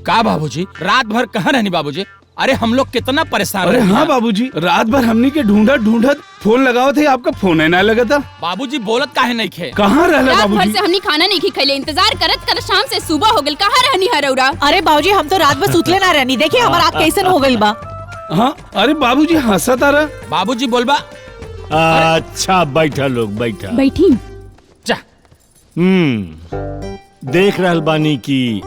का बाबूजी रात भर कहाँ रहनी बाबूजी? अरे हम लोग कितना परेशान। अरे हाँ बाबूजी, रात भर हमनी के ढूंढत फोन लगाओ थे, आपका फोन है ना लगा था। बाबूजी बोलत काहे नहीं खे? कहाँ रहला रात भर बाबूजी? से हमनी खाना नहीं खैले, इंतजार करत शाम से सुबह हो गल। कहाँ रहनी हरौरा? अरे बाबूजी हम तो रात भर सुतले ना रहनी, देखिए हमारा आँख कैसन हो गई बा। हाँ अरे बाबूजी हंसा तारा। बाबूजी बोलबा। अच्छा बैठा लोग बैठा। बैठी। जा। देख रहल बानी की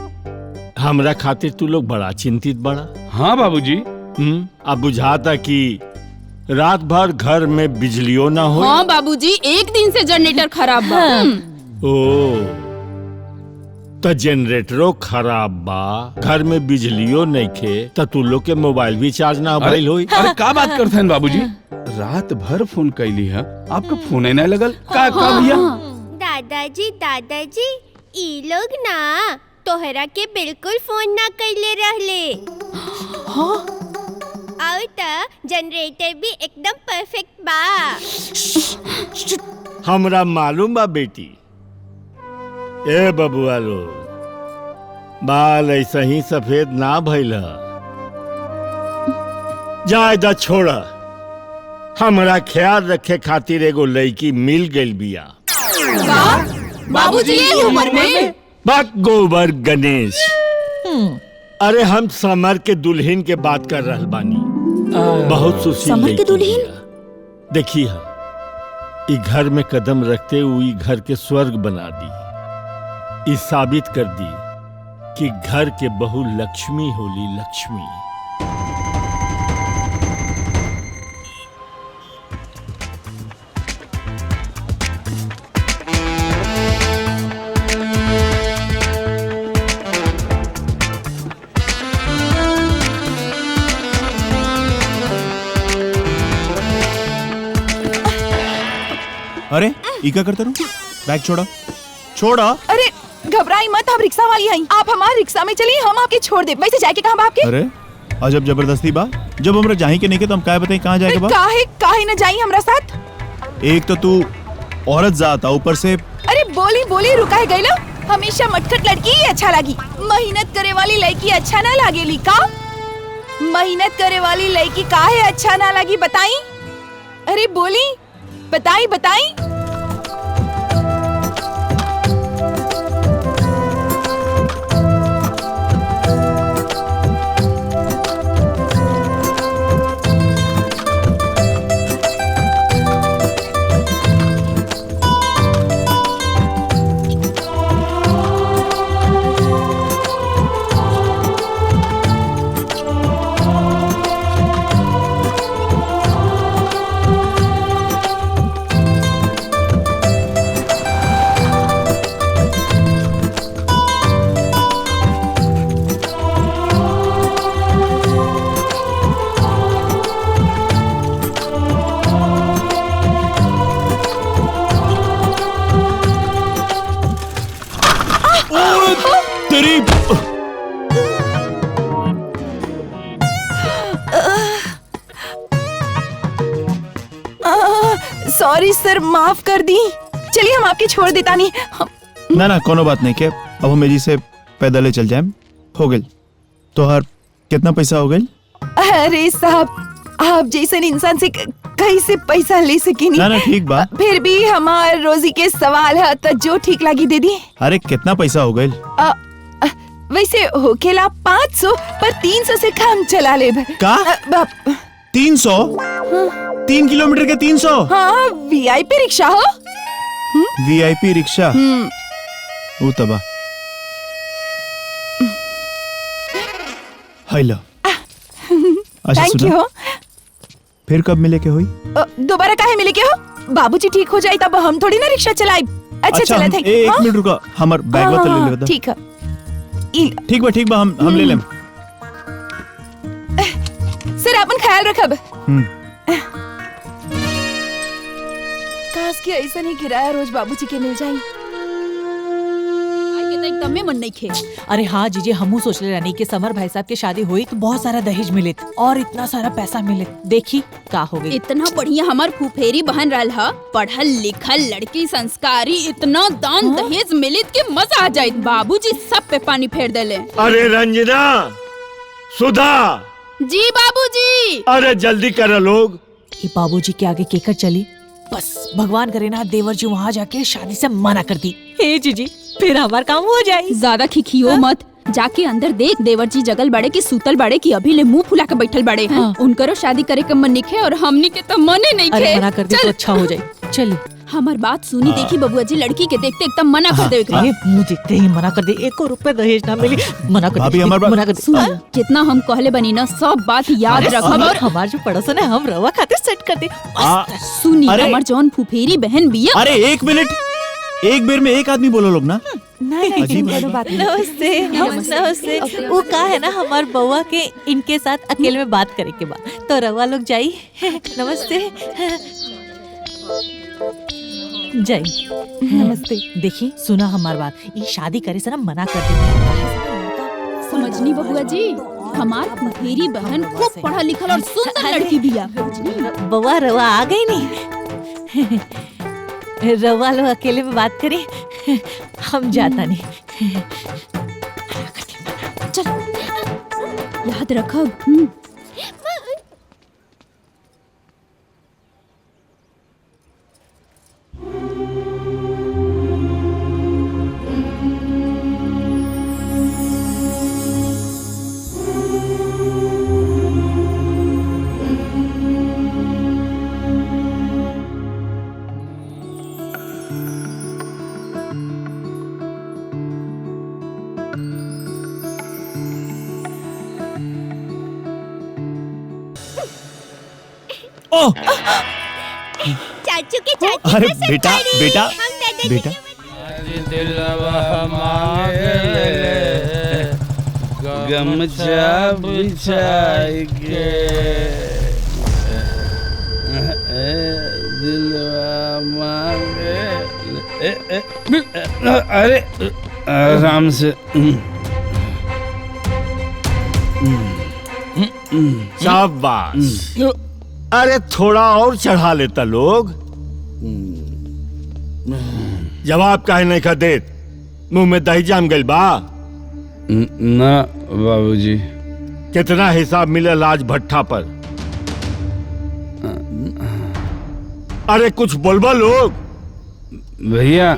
हमरा खातिर तू लोग बड़ा चिंतित बड़ा। हाँ बाबूजी। अब बुझाता कि रात भर घर में बिजलियों ना हो। हाँ बाबूजी, एक दिन से जनरेटर खराब बा। ओ तो जनरेटरों खराब बा, घर में बिजलियों नहीं खे, तो तू लोग के मोबाइल भी चार्ज ना भइल होई। अरे का बात करते हैं बाबूजी? रात भर फोन कैली है, आपका फोन है ना लगल। का भैया? दादाजी ई लोग ना तोहरा के बिल्कुल फोन ना कैले रहले। हाँ? और त जनरेटर भी एकदम परफेक्ट बा। हमरा मालूम बा बेटी। ए बबुआ लो, बाल ऐसा ही सफेद ना भइल। जायदा छोड़ा, हमरा ख्याल रखे खातिर एगो लड़की मिल गई बिया। बाबूजी ये उम्र में? बात गोबर गणेश। अरे हम समर के दुल्हन के बात कर रहल बानी। बहुत सुशील समर के दुल्हन? देखी है, ई घर में कदम रखते हुए घर के स्वर्ग बना दी। इस साबित कर दी कि घर के बहु लक्ष्मी होली लक्ष्मी। अरे ई क्या करते रहो? बैग छोड़ा छोड़ा। अरे घबराई मत, हम रिक्शा वाली हैं। आप हमारे रिक्शा में चलिए, हम आपके छोड़ दे। वैसे जाके कहाँ आपके? अरे अजब जबरदस्ती बा। जब हमरा जाही के नहीं के तो हम काहे बताई कहाँ जाएगा बा? काहे न जाई हमरा साथ? एक तो तू औरत जाता, ऊपर से अरे बोली रुका है गईला। हमेशा मटखट लड़की ही अच्छा लगी, मेहनत करे वाली लड़की अच्छा ना लागेली का? मेहनत करे वाली लड़की काहे अच्छा ना लगी बताई? अरे बोली, बताई। सॉरी सर, माफ कर दी। चलिए हम आपके छोड़ देता नहीं। ना कोनो बात नहीं के, अब हम मेरी से पैदल चल जाए। हो गई तो हर कितना पैसा हो गई? अरे साहब, आप जैसे इंसान से कैसे पैसा ले सके? ना ठीक बा, फिर भी हमार रोजी के सवाल है, तो जो ठीक लगी दे दी। अरे कितना पैसा हो गई? वैसे होकेला 500, पर 300 से कम चला ले। का? 300? 3 किलोमीटर के 300? हाँ, वीआईपी रिक्शा हो। VIP rickshaw? वो तबा हेलो। अच्छा थैंक सुनो, यू। फिर कब मिले के हुई? दोबारा काहे मिले के हो? बाबूजी ठीक हो जाए तब हम थोड़ी ना रिक्शा चलाए। अच्छा चला था। एक मिनट रुका, हमार बैग बता ले लेता। ठीक है, ठीक बा, हम ले लेम। सर अपन ख्याल रखब। काश कि ऐसा नहीं किराया रोज बाबूजी के मिल जाए। तो एकदम में मन नहीं खे। अरे हाँ जीजी, हमू सोचले रहनी कि समर भाई साहब की शादी हुई तो बहुत सारा दहेज मिले और इतना सारा पैसा मिले। देखी का हो गई। इतना बढ़िया हमार फुफेरी बहन रहल हा, पढ़ल लिखल लड़की, संस्कारी, इतना दान दहेज मिलित के मजा आ जाये। बाबूजी सब पे पानी फेर देले। अरे रंजना, सुधा। जी बाबूजी। अरे जल्दी करो लोग। ये बाबूजी के आगे केकर चली, बस भगवान करे ना देवर जी वहाँ जाके शादी से मना कर दी। हे जीजी, फिर हमारा काम हो जाए। ज्यादा खिखियो मत, जाके अंदर देख देवर जी जगल बड़े की सूतल बड़े की अभी ले मुंह फुला के बैठल बड़े हैं। उनकरो शादी करे के मन निखे और हमनी के तो मने नहीं खे। अरे मना कर दे तो अच्छा हो जाए। चलिए हमार बात सुनी, देखी बबुआ जी लड़की के देखते एकदम मना कर दे। अरे मुंह देखते ही मना कर दे, 1 रुपए दहेज ना मिली, मना कर भाभी, दे, हमार बात- मना कर दे। सुन, जितना हम कहले बनी ना सब बात याद रखब। और हमार जो पड़ोसन है हम रवा खाते सेट कर दे। सुनी, हमार जौन फुफेरी बहन बिया। अरे 1 मिनट, एक बेर में एक आदमी बोलो लोग ना। अजीब है। नमस्ते। नमस्ते। वो का है ना हमार बउआ के इनके साथ अकेले में बात करे के बाद तो रवा लोग जाई। नमस्ते जाई। नमस्ते। देखी सुना हमार बात, ये शादी करे से ना मना कर दे। समझनी बबुआ जी, हमार फुफेरी बहन खूब पढ़ा लिखल और सुंदर लड़की बिया। बउआ रवा आ गई नहीं। रवा लोग अकेले में बात करी, हम जाता नहीं। चल याद रखब। ओह, चाचू के चाचू अरे कैसे बेटा, पड़ी? बेटा, हम दादाजी बेटा। गमछा बिछाई के दिलवा मांगे। अरे आराम से। शाबाश। अरे थोड़ा और चढ़ा लेता लोग। जवाब काहे नहीं खा देत? मुंह में दही जाम गइल बा। ना बाबूजी। कितना हिसाब मिलल आज भट्ठा पर? अरे कुछ बोलबा लोग। भैया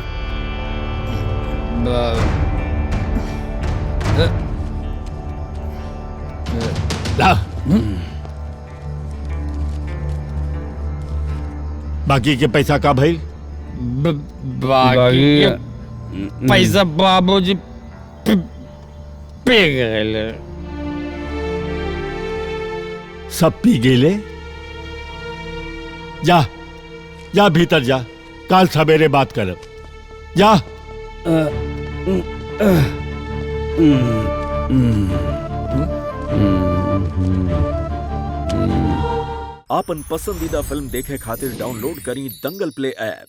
ला। बाकी के पैसा का भइल? बाकी पैसा बाबूजी पे गए। सब पी गेले। जा जा भीतर जा, काल सवेरे बात करब। जा। आपन पसंदीदा फिल्म देखे खातिर डाउनलोड करी दंगल प्ले ऐप।